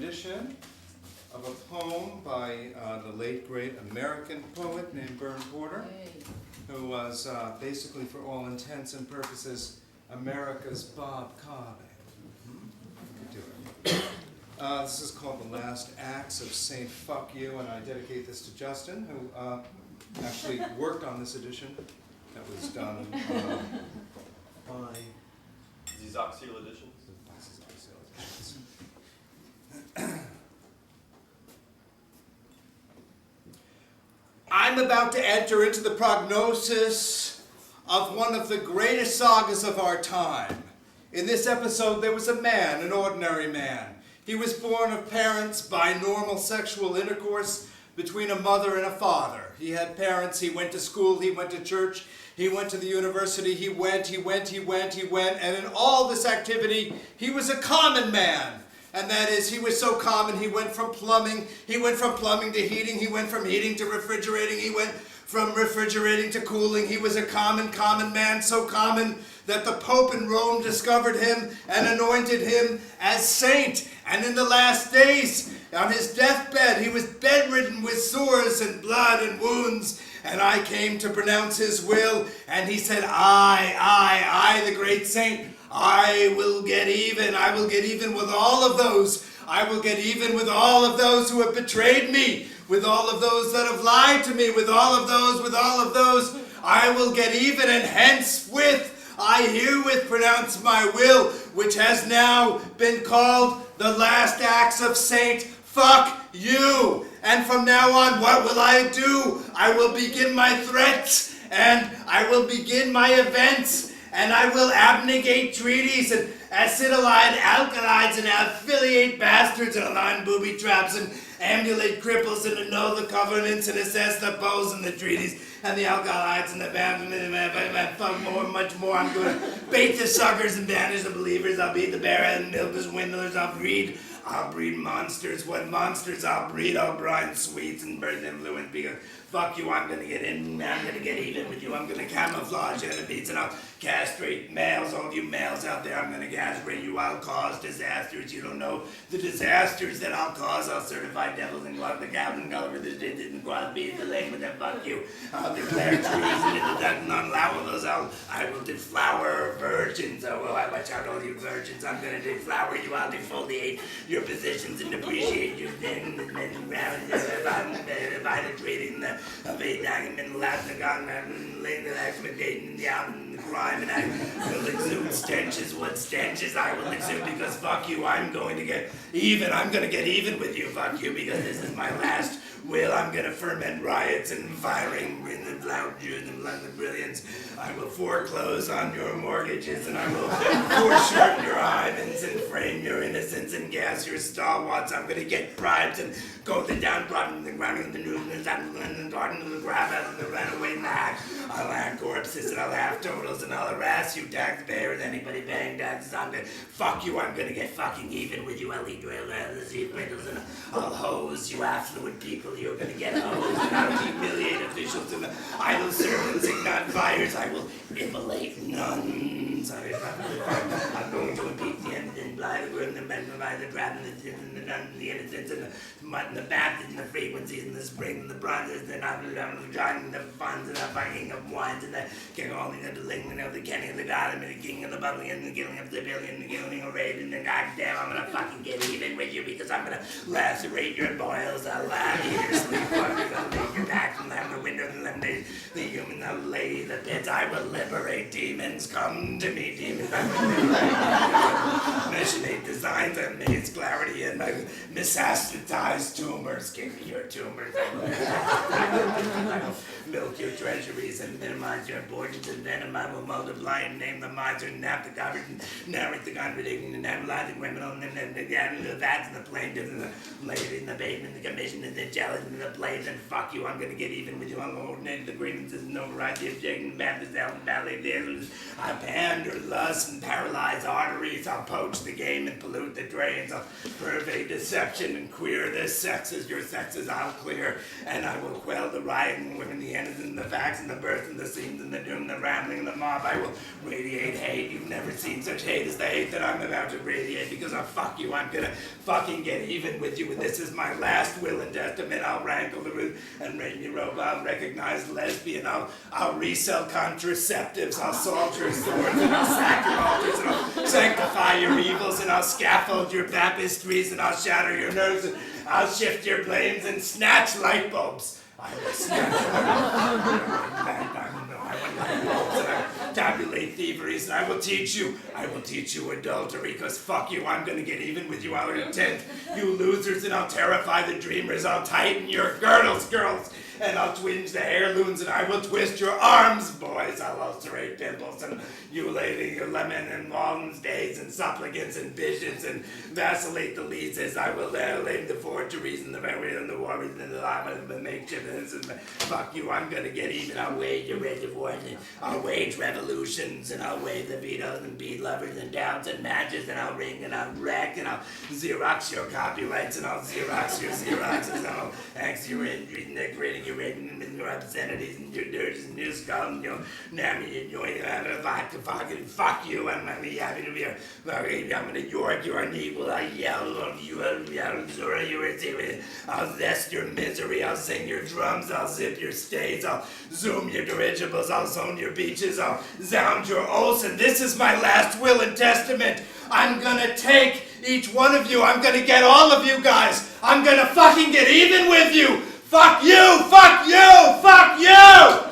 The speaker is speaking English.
rendition of a poem by the late great American poet named Bern Porter, who was basically, for all intents and purposes, America's Bob Cobb. You could do it. This is called The Last Acts of Saint Fuck You, and I dedicate this to Justin, who actually worked on this edition that was done by... These Oxyl editions? I'm about to enter into the prognosis of one of the greatest sagas of our time. In this episode, there was a man, an ordinary man. He was born of parents by normal sexual intercourse between a mother and a father. He had parents, he went to school, he went to church, he went to the university, he went, and in all this activity, he was a common man. And that is, he was so common, he went from plumbing to heating, he went from heating to refrigerating, he went from refrigerating to cooling. He was a common man, so common that the Pope in Rome discovered him and anointed him as saint. And in the last days, on his deathbed, he was bedridden with sores and blood and wounds. And I came to pronounce his will, and he said, I, the great saint, I will get even. I will get even with all of those. I will get even with all of those who have betrayed me, with all of those that have lied to me, with all of those. I will get even, and henceforth I herewith pronounce my will, which has now been called the last acts of Saint Fuck You. And from now on, what will I do? I will begin my threats, and I will begin my events, and I will abnegate treaties, and acetylide alkalides, and affiliate bastards, and align booby traps, and ambulate cripples, and annul the covenants, and assess the bows and the treaties, and the alkalides, and the much more. I'm going to bait the suckers and banish the believers. I'll beat the bear and milk the swindlers. I'll breed monsters. What monsters I'll breed? I'll brine sweets and birth influence, because fuck you, I'm gonna get in, I'm gonna get even with you, I'm gonna camouflage enemies, and I'll castrate males, all of you males out there, I'm gonna castrate you, I'll cause disasters, you don't know the disasters that I'll cause. I'll certify devils and gloves, the Captain Gulliver, the didn't Crosby, the lame with the fuck you, I'll declare treason and deduct non-allowables, I will deflower virgins, watch out all you virgins, I'm gonna deflower you, I'll defoliate your positions and depreciate you, then trading the diamond, the last laying the accommodating the album, the crime, and I will exude stenches. What stenches I will exude, because fuck you, I'm going to get even. I'm going to get even with you, fuck you, because this is my last will. I'm going to ferment riots and firing in the loud Jews and London brilliance. I will foreclose on your mortgages, and I will foreshorten your hymens and frame your innocence and gas your stalwarts. I'm going to get bribes and go the downtrodden, the ground in the news, and the garden of the grab out and the runaway in the hack. I'll hack corpses and I'll have totals and I'll harass you taxpayers, anybody paying taxes. I'm going to fuck you, I'm going to get fucking even with you. I'll eat the seed riddles, and I'll hose you affluent people. You're going to get hosed, and I'll humiliate officials and idle servants, ignite fires. I will immolate nuns. I'm going to impeach the end and blind the grim, the men, the crab, and the nuns, and the innocents, and the mutton, the baptism, and the frequencies, and the spring, and the bronzes, and I'm joining the funds, and the fucking of wines, and the king holding of the lingling of the kenny of the god, and the king of the bubbling, and the killing of the billion, the killing of raid, and the goddamn, I'm gonna fucking get even with you, because I'm gonna lacerate your boils, I'll eat your sleepwalkers, I'll make your back, and have the windows, and eliminate the human, I'll lay the pits, I will liberate demons, come to me, demons, I will machinate designs, I maze clarity, and my misasthetized tumors, give me your tumors, I will milk your treasuries and minimize your abortions and venom. I will multiply and name the miser and nap the covered and narrate the contradicting and analyze the criminal and the facts and the plaintiff and the lady and the babe and the commission and the jealous and the plays, and fuck you, I'm gonna get even with you. I'm gonna ordinate the grievances and override the objection, Baptist, and ballet dancers. I pander lust and paralyze arteries. I'll poach the game and pollute the drains. I'll pervade deception and queer the sexes. Your sexes I'll clear, and I will quell the riot and women the innocence, the facts and the births and the scenes and the doom, the rambling and the mob. I will radiate hate. You've never seen such hate as the hate that I'm about to radiate because I fuck you. I'm gonna fucking get even with you. And this is my last will and testament. I'll rankle the root and rain you rope. I'll recognize lesbian. I'll resell contraceptives. I'll salt your swords and I'll sack your altars and I'll sanctify your evils and I'll scaffold your baptistries and I'll shatter your nerves and I'll shift your blames and snatch light bulbs. I will snatch light bulbs and I tabulate thieveries and I will teach you adultery because fuck you, I'm gonna get even with you. I'll intent you losers and I'll terrify the dreamers. I'll tighten your girdles, girls. And I'll twinge the heirlooms and I will twist your arms, boys. I'll ulcerate pimples and you lady your lemon and walnuts days and supplicants and visions and vacillate the leads as I will lay the forgeries and the memory and the warriors and the lava and the makeshifts and fuck you, I'm gonna get even. I'll wage your reservoirs and I'll wage revolutions and I'll wave the vetoes and beat lovers and downs and matches and I'll ring and I'll wreck and I'll Xerox your copyrights and I'll Xerox your Xeroxes and I'll axe your injuries and decorating your written and your obscenities and your dirts and your skull and your nammy and your vodka fucking fuck you. I'm gonna be happy to be a fucking, I'm gonna york your knee. Will I yell on you? I'll yell Zora, you receive. I'll zest your misery. I'll sing your drums. I'll zip your stays. I'll zoom your dirigibles. I'll zone your beaches. I'll sound your oaths. And this is my last will and testament. I'm gonna take each one of you. I'm gonna get all of you guys. I'm gonna fucking get even with you. Fuck you! Fuck you! Fuck you!